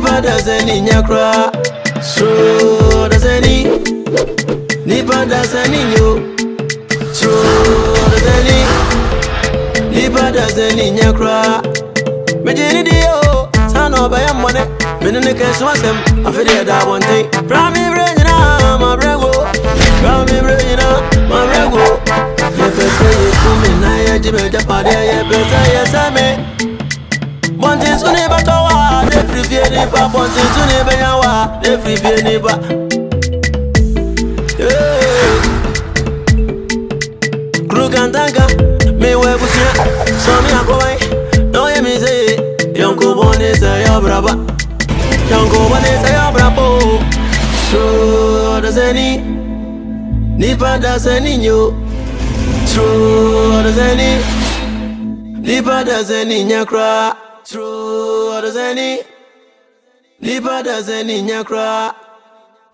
Nipa dasani nyakra. So dasani. Nipa dasani yo. So dasani. Nipa dasani nyakra. Mejini dio. Sano baya mwane. Menene kesu asem. Afide da one thing. Prami brejina ma brego. Prami brejina ma brego. Yepese yekumi na yejibe japade yepese yesame. Bonti suni batowa, de free vie ni ba. Bonti suni benyawa, de free vie ni ba. Krugantanga, me webusia, so mi akowai. No ye mi say, yonko bone say yo braba. Yonko bone say yo brabo. So Odasanii, nipa dasani nyo. So Odasanii, nipa dasani nyakra. True Odasanii, nipa dasani nyakra.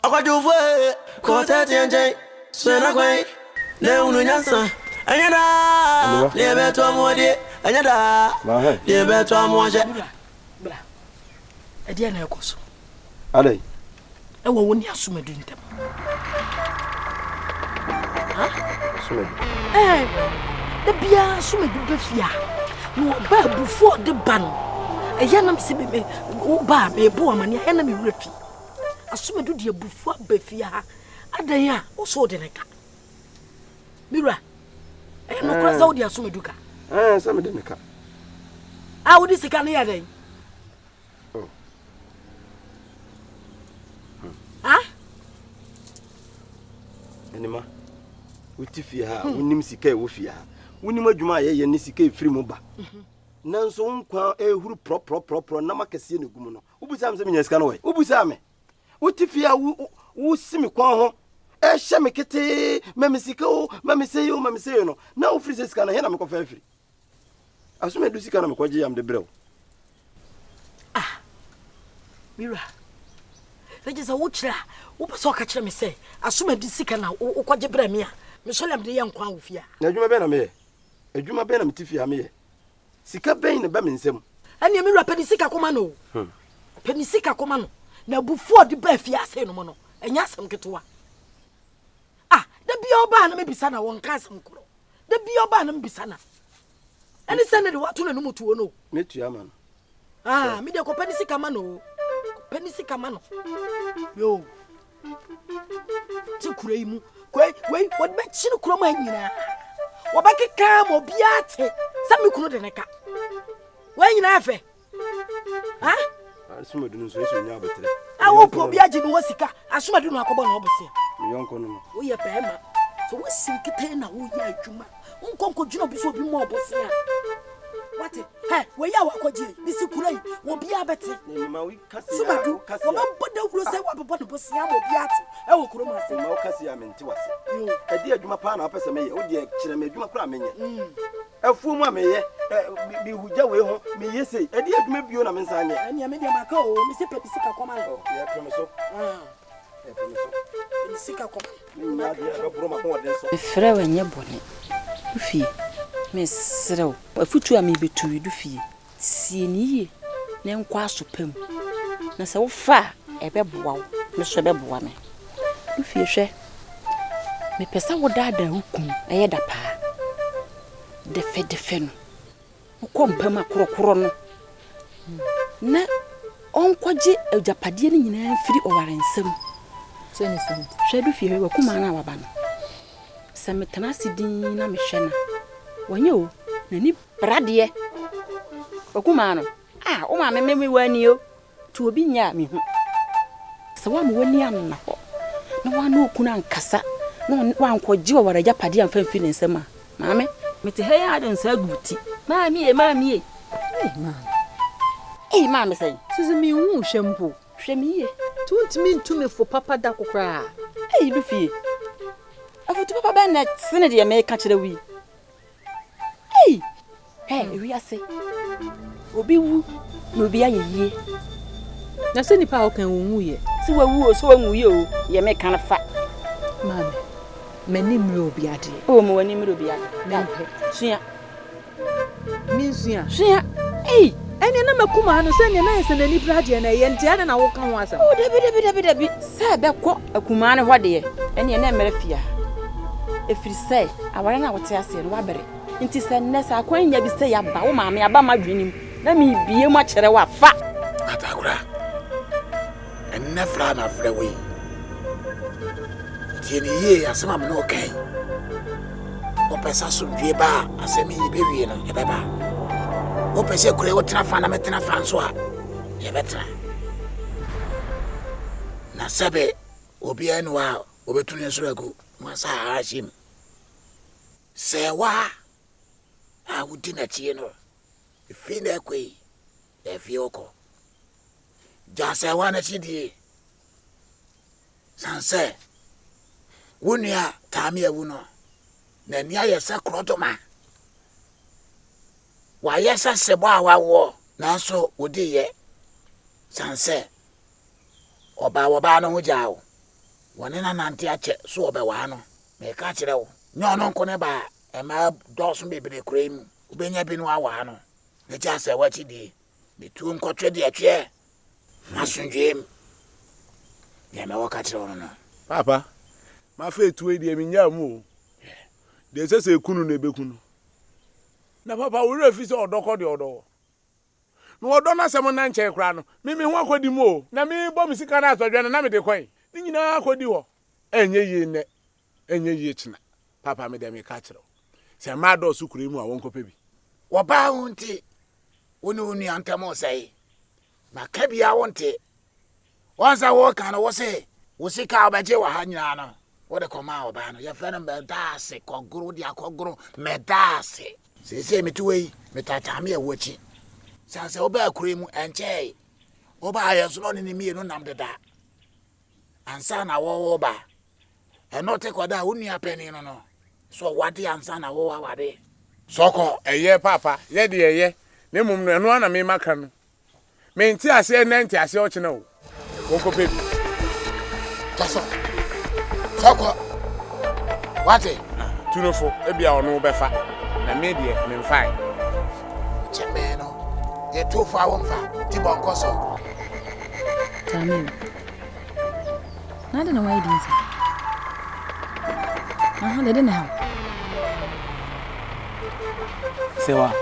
Akwajuwe, kota tienje, swena kwai, ne unu nyansa. Anyada, liebe to amwadi, anyada, liebe to amwaje. Bra, edia na ekoso. Alay. Ewo woni asumedu ntem. Ha? Asumedu. De bia asumedu befia. No ba before the ban. Eya nam se me wo ba me bo amane ya na me wurafi. Asumedu de before befia ha. Adan a wo so de neka. Mira. No kwasa wo de asumedu ka. Sa me de neka. Wo di sika na ya den. Enima, utifia ha, unim sika e wo fia ha. Unim adwuma ye ne sika e firi mu ba. Nanso nkwa ehuru pro na makese ne gumu no. Ubusa am se menya sika no we. Ubusa me. Utifia wo simi kwan ho. E hye me kete, memisika o, memiseye no. Na wo firi sika na he na me kofa firi. Asume du sika na me kwaje yam de brew. Mira. Regisa wo kira, wo pese o ka kira me se, asuma di sika na wo kwaje bra me a, me so lem de ye nkwan wo fia. Na adwuma be na me ye. Adwuma be na me tifia me ye. Sika ben ne ba me nsem. Ani me rapa ni sika koma no. Pani sika koma no. Na bufo de ba fia ase no mo no. Enya asem ketewa. Da bia oba na me bisa na won ka asem koro. Da bia oba na me bisa na. Ani se ne de wato na no mutuo no. Metua man. Me de ko pani sika ma no. Pani sika ma no. Yo. Ti kure imu. Wei, what be chinu kuro ma nyina. Wo ba keka mo bia te. Sa me kuro de neka. Wei nyina afa. Asuma du nso eso nya abetre. Wo po bia gi no wasika. Asuma du no akobo na obosia. Me yonko no. Wo ye pe ma. So wo sinkete na wo ye adwuma. Nkonko dwuna bi so bi mo obosia. What? Where you are going? This is great. Will be a better. Somebody, but the will say what about the boss? I will be at. I will come and say, Ocassia meant to us. A dear Jumapana, a person may, oh dear, Chinamaduma Cramin. A fool, mamma, be who Jaway home, me yes, a dear Mabiona Mensania, and your media Maco, Mr. Pepsica Commando. Yeah, promise. Sika Frau and your bonnet. Fee, Miss Srow, a future me be to you, do fee. See ye, name quas to pim. Na so far, a bebo, Mr. Bebwane. Do fee share. Me pesa would die the hook, a head a pa. The fed the fen. O come pema crocrono. Na on quaji a Japadian in free over and some. Shadu fie wa kuma na waba no. Se metena sidin na mehwe na. Wanye o na ni brade wa kuma no. O ma me wani o. To obi nya me hu. Se wa mo wani an na ho. Na wa na okuna nkasa. Na wa nkwaji wa waraja pade an famfi ne nsema. Maame, mete he ya den sa guti. Maami e. Maame say. Sisi mi hu hwempo. Hwemiye. To me for papa da kokra. Do fie. Afutu papa ba na sene de me ka kire wi. Wi ase. Obi wu na obi ayeye. Na se nipa o kan wu ye. Se wa wu o so wa wu ye o, ye me kan fa. Mame. Mani mre obi ade. O mo wani mre obi ade. Na pe. Sua. Mi sua. Sua. Eni na makuma no se ne na yese na ni brade na ye ntia na wo kan ho asam. O debi se be ko akuma ne ho de ye. Eni na emere fia. Efiri se aware na wote ase no wabere. Nti se nne sa kwanya bi se ya ba wo maame aba madwenim. Na mi bie mu akere wa fa. Atakura. Enne fra na fra we. Tieni ye asema me no kai. O pesa so dwe ba asemi ye be wie no ye be ba. O pesa kure wo tena fa na me tena fa nso a ye be tena. Na sabe obi anu a obetu ne so agu masa hashim. Se wa a wudi na tie no. Fi na kwei. E fi oko. Ja se wa na chidie. Sanse. Wunia tami ewu no. Na nia yesa krotoma. Wa yesa sebo awawo na so wodi ye. Sanse. Oba no hujao. Wone na nante ache so oba wa no. Me ka kire wo. Nyo no nko ne ba e ma dosun bebere krem. Ubenya bi no awa no. Ne ja se wa chidie. Me tu nkotwe de atwe. Masunjem. Ya me wa ka kire wo no. Papa, ma fe tuwe di eminya mu. De se kunu na ebekunu. Na papa wo refi se odoko de odo. Me odo na se mo na nche kra no. Me ho akodi mu o. Na me bo mi sika na asodwe na me de kwan. Ni nyina akodi ho. Enye yi ne. Enye yi china. Papa me de me ka kire. Se ma do su kure mu a won kope bi. Wo ba hunti. Woni antamo sai. Ma ka bia wonte. Wansa wo kan wo se wo sika obaje wa ha nyina no. Wo de koma oba no. Ya fa na medase kogoro di akogoro medase. Se metuwe metata me awochi. Sanse oba akure mu enche. Oba ayeso no ni mi no nam deda. Ansa na wo ba. Eno te koda woni apeni no. So wade ansa na wo wade. Soko eye papa, ye de eye. Ne mum no eno na me maka no. Me nti ase na nti ase o chene o. Won kope bi. Taso. Soko. Wate? Tunofo ebia ono befa. Na me de me mfai. Chemeno. Ye tofa wonfa. Ti bonkoso. Tami. Nada na wai dinsa. Aha, de na ha. Sewa.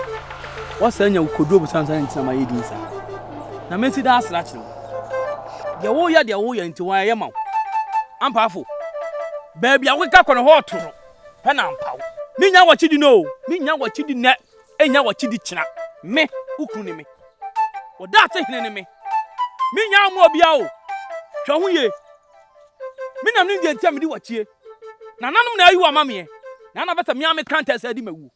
Wasanya ukodo busansa ntina ma yedinsa. Na meti da asra kire. De wo ya nti wan ye ma. Ampafo. Baby akweka kono ho toro. Pe na ampawo. Minya wachidi no. Minya wachidi ne. Enya wachidi kina. Me ukru ne me. Oda ate hene ne me. Minya amu obia o. Hwa hu ye. Minam ni de ntia me di wachie. Na nanum na ayi wa mame. Na na beta mi ame krantesa di mawu.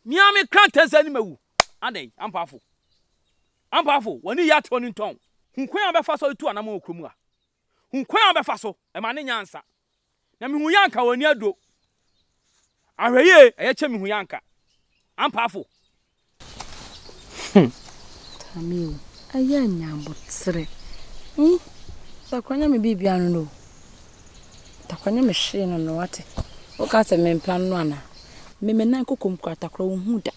Mi ame krantesa di mawu. Adai ampafo. Ampafo woni ya to ni ton. Hunkwan abefa so tu anam okromu a. Hunkwan abefa so e ma ne nyansa. Na mi hu yanka woni ado. Ahweye eye che mi hu yanka. Ampafo. Tamiu, aya nyambotre. Takwanya me bibia no. Takwanya me hye no wate. O ka se me mplan no ana. Me menan kokom kwa takro wo hu da.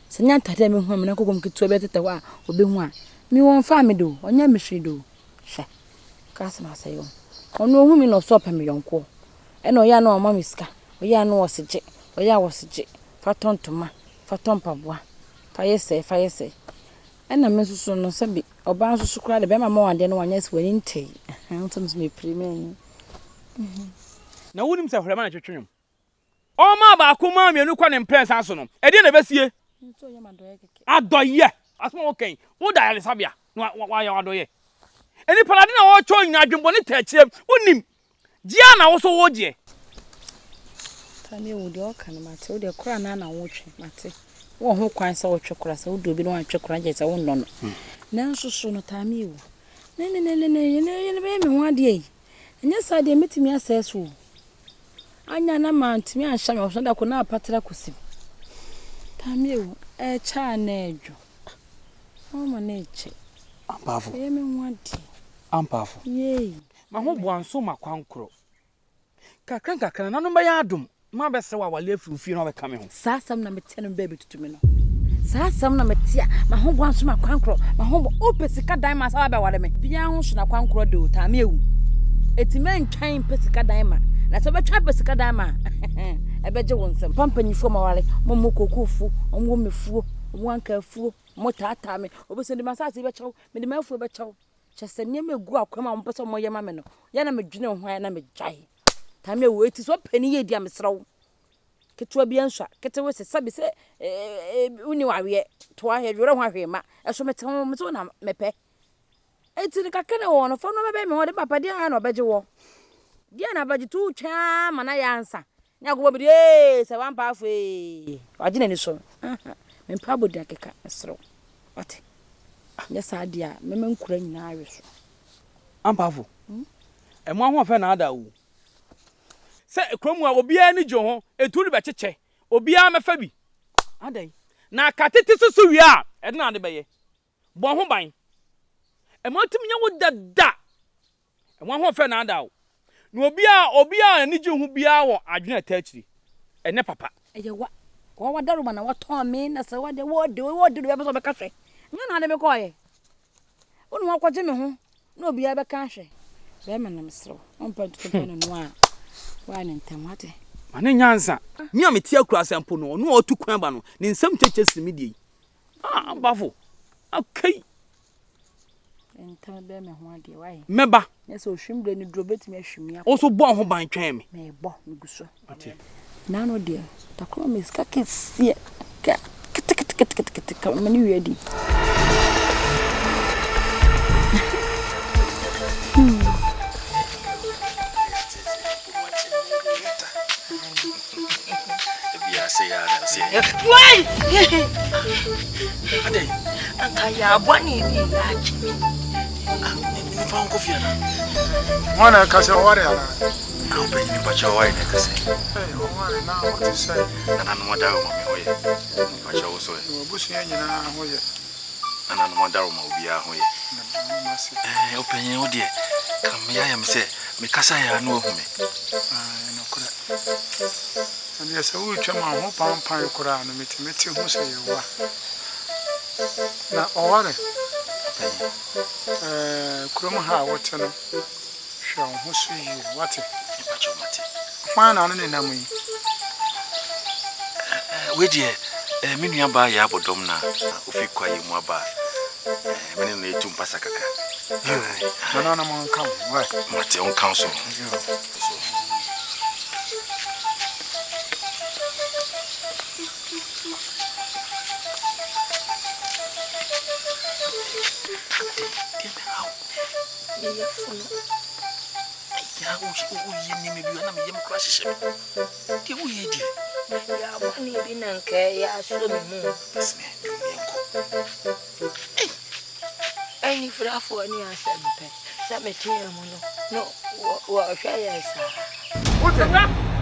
Se Yantah de me hu me nan kokom kitu betete wa obehu a. Mi won fa me do, onya me hwe do. Hye. Ka se ma sayo. Ono hu mi no so pa me yonko. E no ya no ma me sika. O ya no woseje. O ya woseje. Fa tontoma, fa tompaboa. Fa yese. Ena me susu no sabi oba susu kra de be ma ma wande no wanya si wani ntei. Ntom me premium. Na wonim se hwrema na twetwenum. O ma ba akoma mienu kwa ne mprensa so no. E de na besie. Nto ye ma doye keke. Adoye. Asmo okay. Wo da yale sabia. Wa ya adoye. Eni palade na wo cho nyina adwembo ne tachiem. Wonim. Gia na wo so wo je. Tani wo de o kan mate wo de kra na wo twe mate. Wo ho kwan sa wo twe kra sa wo do bi no atwe kra je sa wo nno no. Na nsusu no tami wo. Ne be me ho ade yi. Enya sa de metimi asesu. Anya na mantimi ahya me so da ko na apatra kosim. Tami wo e cha na ejo. O ma na eche. Ampafo. E me ho ade. Ampafo. Yey. Ma ho boanso makwankro. Kakran na no ba ya adom. Ma be se wa wale afurufie no be ka me ho. Sa sam na mete no baby tutumi no. Sa asem na metia, ma ho gwan so ma kwankro, ma ho opesika dan ma sa ba wale me. Bia ho so na kwankro de o ta me ewu. Etime ntwan pesika dan ma. Na se betwa pesika dan ma. Ebeje wonsem. Pampanyifo ma wale, mo kokofu, mo mefuo, mo ankafuo, mo tata me. Obeso ndi masase be chaw, me di mafuo be chaw. Chese nyema egu akwama mo pese mo yema me no. Ya na medwene ho ya na megyae. Ta me ewu eti so pani ye dia mesrawo. Ketua bia nswa kete we se sabi se uni wawe to ahe dwere ho ahwema eso mete ho mete na mepe eti ni kakene wo no fa no bebe me ho de papa dia na obeje wo dia na baje tu twa mana ya ansa nya go bebe se wan pa afu wagina ni so me pa bodi akeka esro ati nya sa dia me nkura nyina awe so ampa afu emo ho fa na ada wo se kromu a obia ni jo ho eturu be cheche obia mefa bi adai na katete susu wi a e na de beye bo ho ban e mo tim nya wo dada e mo ho fa na ada wo na obia ni ji hu bia wo adwena taachiri e ne papa eye wa daru mana wa ton me na se wa de wo de be so be ka hwe nya na de me ko ye wonu wa kwaje me ho na obia be ka hwe be me na mesro on pa to no no a wane ntamate mane nyansa mi ameti akura sempo no no otu kwan ba no ne nsam cheche simidie bafo okay entam be me ho ade wai meba yes o hwimbre ni dro betimi ahwimi o so bo ho ban twen me bo miguso ate na no de takro me ska kesie ka kit mani wedi Why? Ade, anta ya bwani bi ya chi. Ni fa nko fia na. Wana kase ware ala. Na open ni pa chawa ina kase. Eh, ware na what you say. Na no moda o mami hoye. Pa chawo so e. Obusu ya nyina hoye. Na no moda o ma obi a hoye. Open ni o de. Kam ya yam se me kasa ya no ohu me. No kura. And yes, I will try my hope on Pine Koran and meet you who say you are. Now, all right. Kromha, what you know? Show who see you, what it? Why not in a way? Wait, dear, Miniam by Yabodomna, if you quiet more by many to Pasaka. No, no, no, come. Why? What's your own counsel? Any for any answer, no, what shall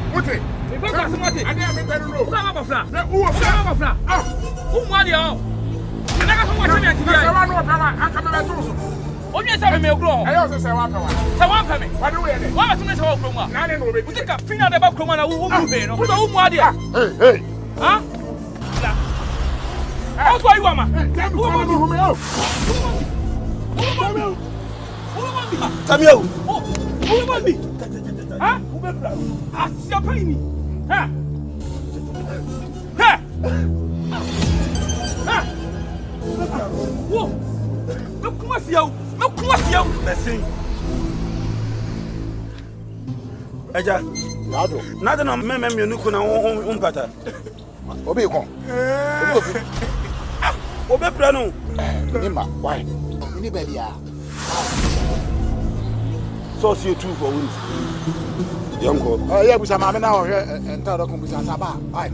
What? I never better know. Come on, flat. Who money? I never want to be a man. Onye say me grow. I also say one power. Say one pay me. What do we do? What to me say one kroma? Na no be. We take a fina de ba kroma na wo mu be no. Wo do mu ade a. Hey. Huh? How so you ama? Who me out? Come here. Who want me? Huh? Who be bra? Asia pay me. Huh? Huh? Huh? Whoa. No come see you. No come see you. Merci. Eja. Nado. Nada na meme mi nuku na umpata. Obi kon. Obe pra no. Nima, why? Ni baby ya. So see you two for wins. Yonko. Yeah, busa mama na o enta do kon busa saba. Why?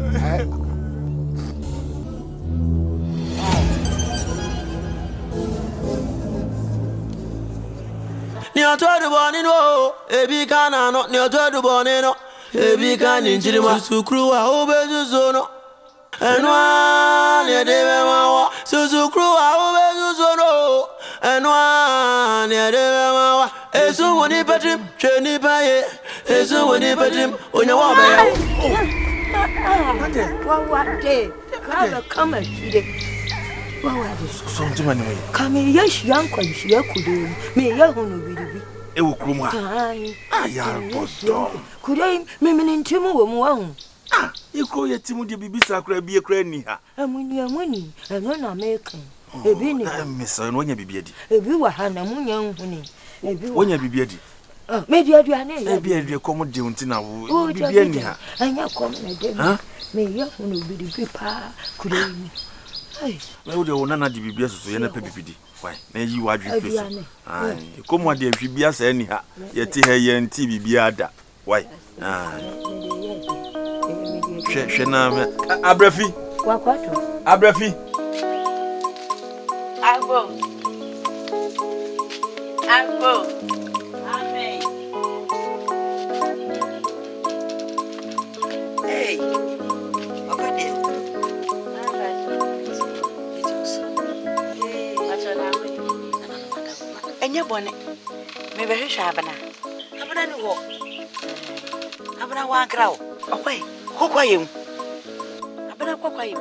Ni otodu bonino, ebi kana no, ni otodu bonino, ebi kana njirima, susukruwa obezuzono. Enwa ni edebe mawa, susukruwa obezuzono. Enwa ni edebe mawa, esu woni petrim, cheni paye, esu woni petrim, onyawa bayo. Kama kama shide. Wawa so ntuma ne we. Kama yashia nkwanhia kudo. Me ya hono biribi. E wo krom ha. Ya bodo. Kudai me ntimu wo mu wa hu. Iko yetimu de bibi sakra bi ekra ni ha. Amuni eno na American. Ebi ni. Mesa no nya bibi adi. Ebi wa ha na munya nhuni. Ebi wa. Wonya bibi adi. Me dia aduane ya. Ebi adi komo de unti na wo bibi ani ha. Anya kom na de. Me ya hono biribi pa kudai. Ai. Me wo de wo nana de bibi asoso ye na pe bibi di. Why? Na yi wa adwi face. Ai. Komo ade ahwi bia sa ani ha. Yeti ha ye nti bibi ada. Why? Shena me abrafi. Wakwato. Abrafi. Agbo. Amen. Hey. Okade. Enye bone. Me be hwehwa abana. Abana ni wo. Abana wa grao. Okwai. Kokwayem. Abana kokwayem.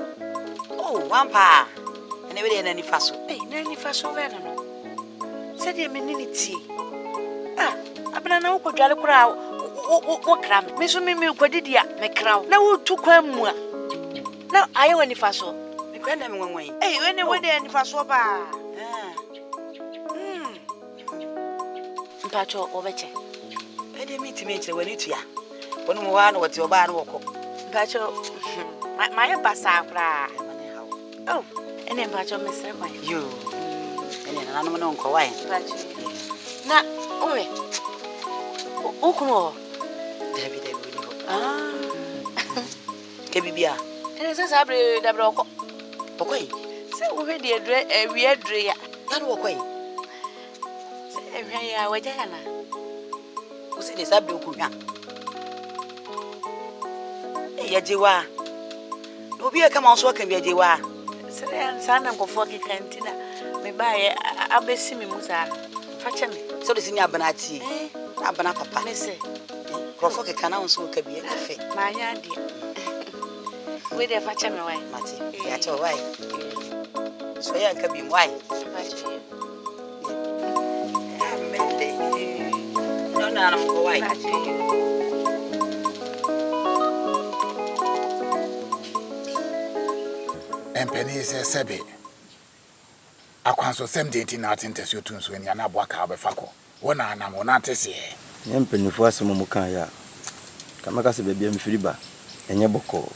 Oh, wampa. Ene we de na nifa so. Na nifa so we no. Se de me ni ti. Abana na wo kodwale kura wo kram. Me so me kodidi a me kraw. Na wo tu kwan mu a. Na aye wa nifa so. Me kwan na me nwanwan. We ne we de nifa so ba. Mpacho obeche. E de meet me kire wani tua. Wonu mo wa na wote oba na woko. Mpacho my basa kra. Oh, ene mpacho mesre kwa. Yo. Ene na no nko wa. Mpacho. Na owe. Okuno. David. Ke bibia. Ene se sabre dabre oko. Okoi. Se wo hwe de edre ewi edre ya. Ya no okoi. Se ehwe ya waja na. Usi de sabre okuhwa. Ya jewa. No bi e kama onso kan bi jewa. Sere sana nkofo kikantina. Me bae abesi me musa. Fache me. So de sinya abana ti. Abana papa. Me se. Krofo ke kana onso ka bi e fe. Ma nya de. We de fache me wai. Mati. Ya cho wai. So ya ka bi wai. Fache. Amende. No na na ko wai. Empeni se sebe. Akwanso sem de 18 ntesi otunso ani na aboa ka obefako. Wona anam wona tese. Nye mpenifo asemo mu kan ya. Kamaka se bebia mfiri ba. Enye boko.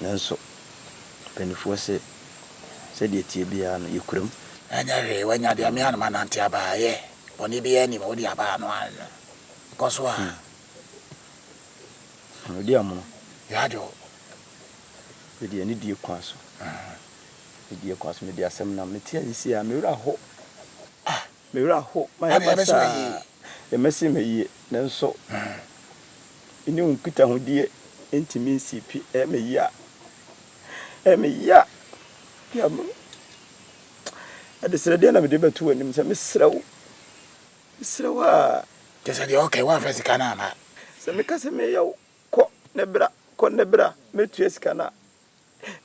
Nanso mpenifo se de tie bia no yekuram. Anya re wanya de amia na manante aba ye. Oni bi ani ma odi aba no ala. Koso a. Odi amono. Ya do. Odi ani die kwaso. Die kwaso me de asem na metia yisi a mewura ho. Mewura ho. Ma ya basa. E mesi me yi nanso. Ini unkita ho die entimi CP e me ya. Ya mo. Ade sere de na me de batu anim se mesrew. Mesrewa. Tese de okay wa fa sika na na. Se me kase me yaw ko nebra metu sika na.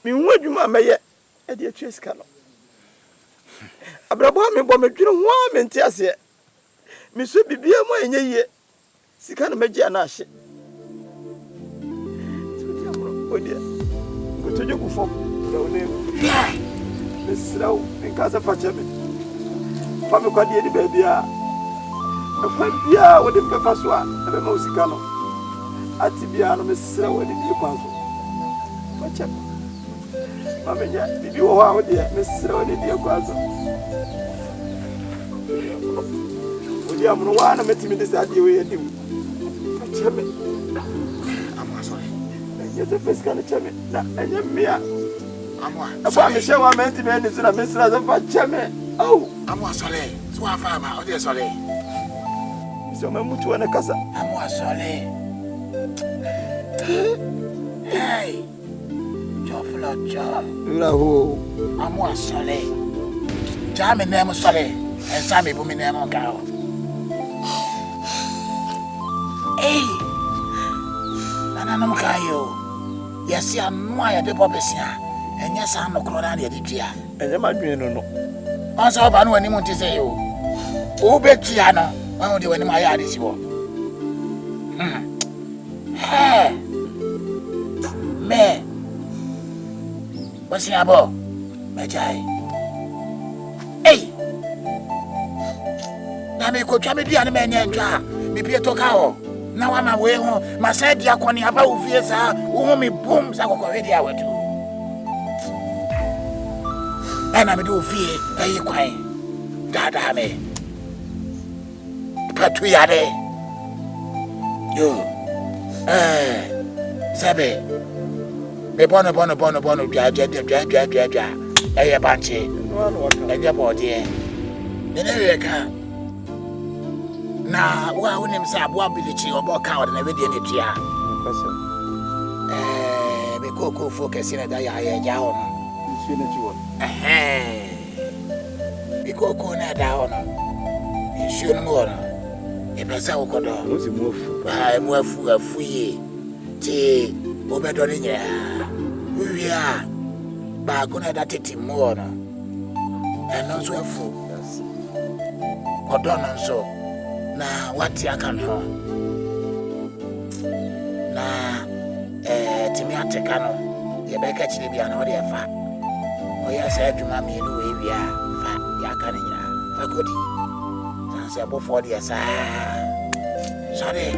Mi hu adwuma meye e de atu sika no. Abrabo me bo medwene ho a me nti ase. Mi so bibia mo enye yie. Sika no megia na ahye. Odia. Gotojo ku fo. Mesraw en casa fache me. Fa me kwade ni baabia. E fa bia wo de pefa so a e be ma osika no. Ati bia no mesraw ni bi kwanso. Fache. Mamenya bibi wo ha wo de mesraw ni bi kwanso. Odia mo wa na metimi de sa de we edim. Fache me. Amwa sorry. Yese pesca na chame. Na enye mia. Amwa. Aba me shewa menti me ni zuna mesra za fa chame. Au. Amwa sorry. So afa ma odi sorry. So me mutu wana kasa. Amwa sorry. Hey. Joflo jo. Na ho. Amwa sorry. Jame name sorry. Esa me bu me name ka o. Hey. Nana no kayo. Yesi anwa ya de bobesia. And yes, I'm a crowd at the dear. And you might be no. Also, about when you want to say you. Oh, Bettiana, I want to win my yard is you. Hey, me. What's your boy? Majai. Hey, now me could try me the man and jar. Me be a tokao. Now I'm away home. My side, Yakoni about Fiesa, who me booms. I will go ready hour too. And I'm do fear, are you quiet? Dada me. But we are there. You, Sabe. Me bono, dra. A banshee. And your body. The America. Now, why wouldn't him say, I won't be the chief or more coward and everything in it here? Me cocoa focus in a day. I down. Me cocoa down. You should more. If I say, I'm more full of free. Tea, Obedonia. We are. But I'm going to take him more. And also a fool. Or done so. Now, what you can know? Now, Timmy Atecano, you better catch the piano or the fat. Oh, yes, I had to mammy in the way we are fat, Yakanina, for goody. Since about 40 years, sorry.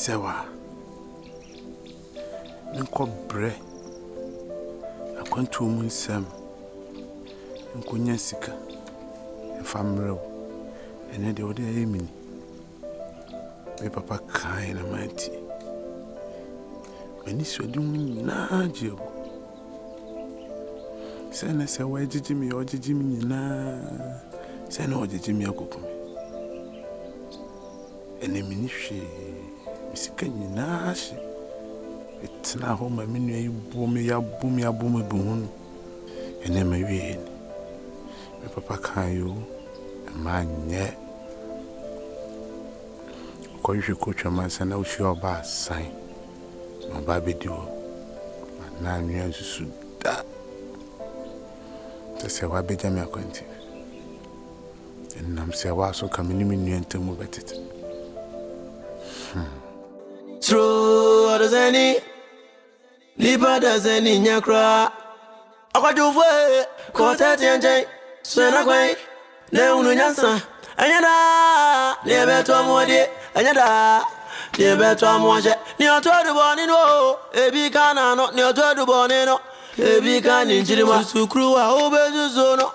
Sewa nko bre akwantu mu nsam nko nya sika famrew ene de ode ayemini me papa kai na mati meni sodum na jewo sene se wa jijimi nyina sene o jijimi akokumi ene mini hwe Sika nyina hye etna ho ma menu ayi bome ya bome buhunu ene ma wie me papa kan yo ma nye ko hwe ko twama sana o hwe oba san no ba bedio na nwa susu da se wa beja me akwanti enam se wa so kamini menu entamu betete True, Odasanii. Lipa Odasanii nyakra. Akwajuwe, kote tienje. Swena kwen, ne unu nyansa. Anyada, ne beto mwadi. Anyada, ne beto mwaje. Ni otodu boni no. Ebi kana no, ni otodu boni no. Ebi kani njirima. Susukruwa ubezuzo no.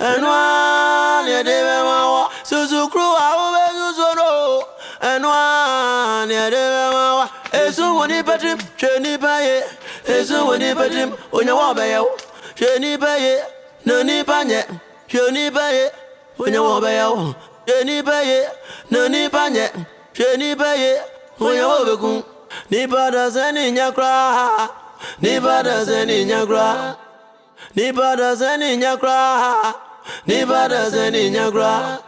Enwa, ne debe mawa. Susukruwa ubezuzo no. Enwa, ne debe mawa. Esu woni patrim, cheni baye. Esu woni patrim, onya wabaye. Cheni baye, nani panye. Cheni baye, onya wabaye. Cheni baye, nani panye. Cheni baye, onya wabeku. Lipa Odasanii nyakra. Lipa Odasanii nyakra. nipa dasani nyakra, nipa dasani nyakra.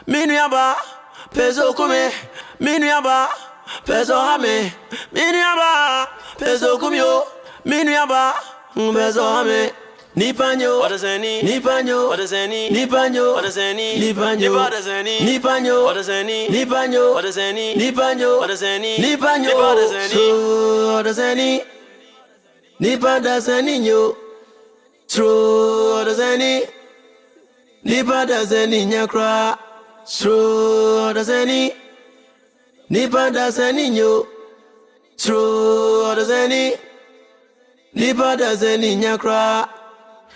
Minuaba, peso kume, minuaba, peso hame, minuaba, peso kumyo, minuaba, peso hame. Nipanyo, Odasanii, Nipanyo, Odasanii, Nipanyo, Odasanii, Nipanyo, Odasanii, Nipanyo, Odasanii, Nipanyo, Odasanii, Nipanyo, Odasanii, Nipanyo, Odasanii, Nipadasanii nyo, True Odasanii, Nipadasanii nyakra, True Odasanii, Nipadasanii nyo, True Odasanii, Nipadasanii nyakra.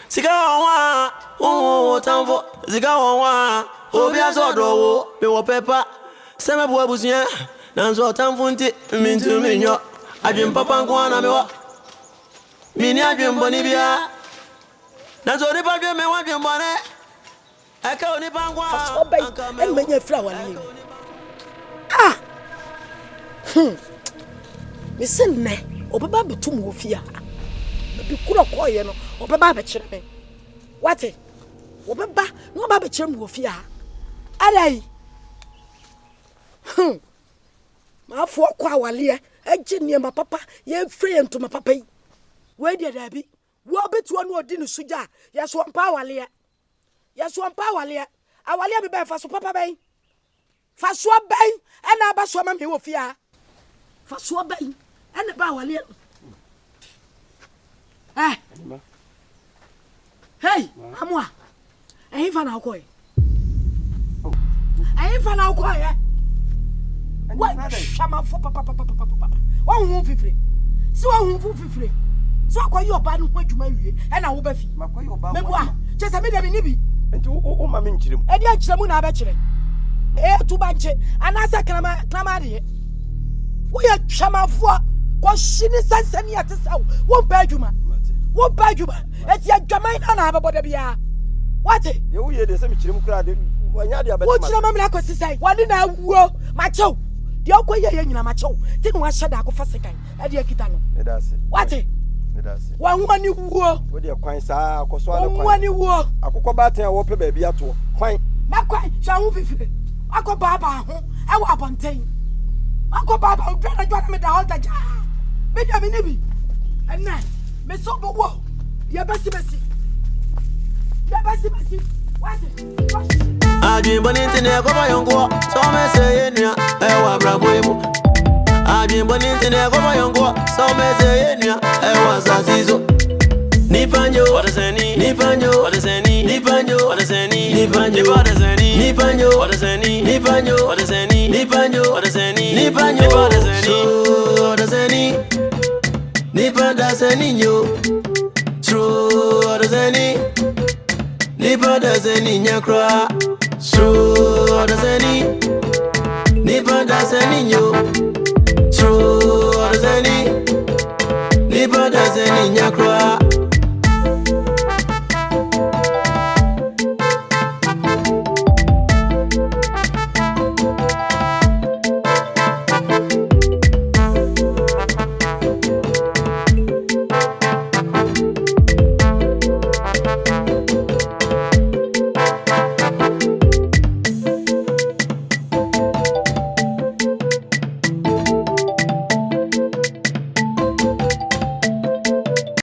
Sika wa tamfo sika wa obi azodo me wo pepa sema bo abusia nanzo tamfo nti mintu minyo adwen papa nko na me wa mini adwen boni bia nanzo ni pa dwen me wa dwen bone aka oni pa nko anka me menye fra wale me senne obeba betum wo fia bi kura koye no obeba be kire me wate obeba no obeba be kire me wo fia alai ma fo kwa wale agye niema papa ye free ntoma papa yi we dia da bi wo betuo no odi no suja ye so mpa wale awale be fa so papa ben fa so ben ena ba so ma me wo fia fa so ben ena ba wale hey, amwa. Ain't fan out koi. Ain't fan out koi. What? Shama for papa. 150. So 150. So I call you a bad what you marry, and I will be. Memoir. Just a minute, nibi. And to oh, my minchim. And yet, Samuna Betchere. To banche, and as a clamadi. We are Shama for what she is sending at us out. What bad you man? What bad you man? It's your Jamaican about the what? You hear the same chim crowd when you're about what your mamma could say. What in a war, macho? The Okoya in a macho. Didn't want Shadako for a second. At your kitano. What? One you war. With your coins are one you war. I could go back and open baby at all. Quite. My quite shall be free. I go Baba. I will upon 10. I go Baba. I'm trying to drive me the whole time. Benjamin, and now. Me so bo wo ya basi what adwen boni ntine ko bayongo so me say enua e wa brabo emu adwen boni ntine ko bayongo so me say enua e wa sasizo nipanyo Odasanii nipanyo Odasanii nipanyo Odasanii nipanyo Odasanii nipanyo Odasanii nipanyo Odasanii nipanyo Odasanii nipanyo Odasanii Nipadasanii nyo, True Odasanii, Nipadasanii nyakra, True Odasanii, Nipadasanii nyo, True Odasanii.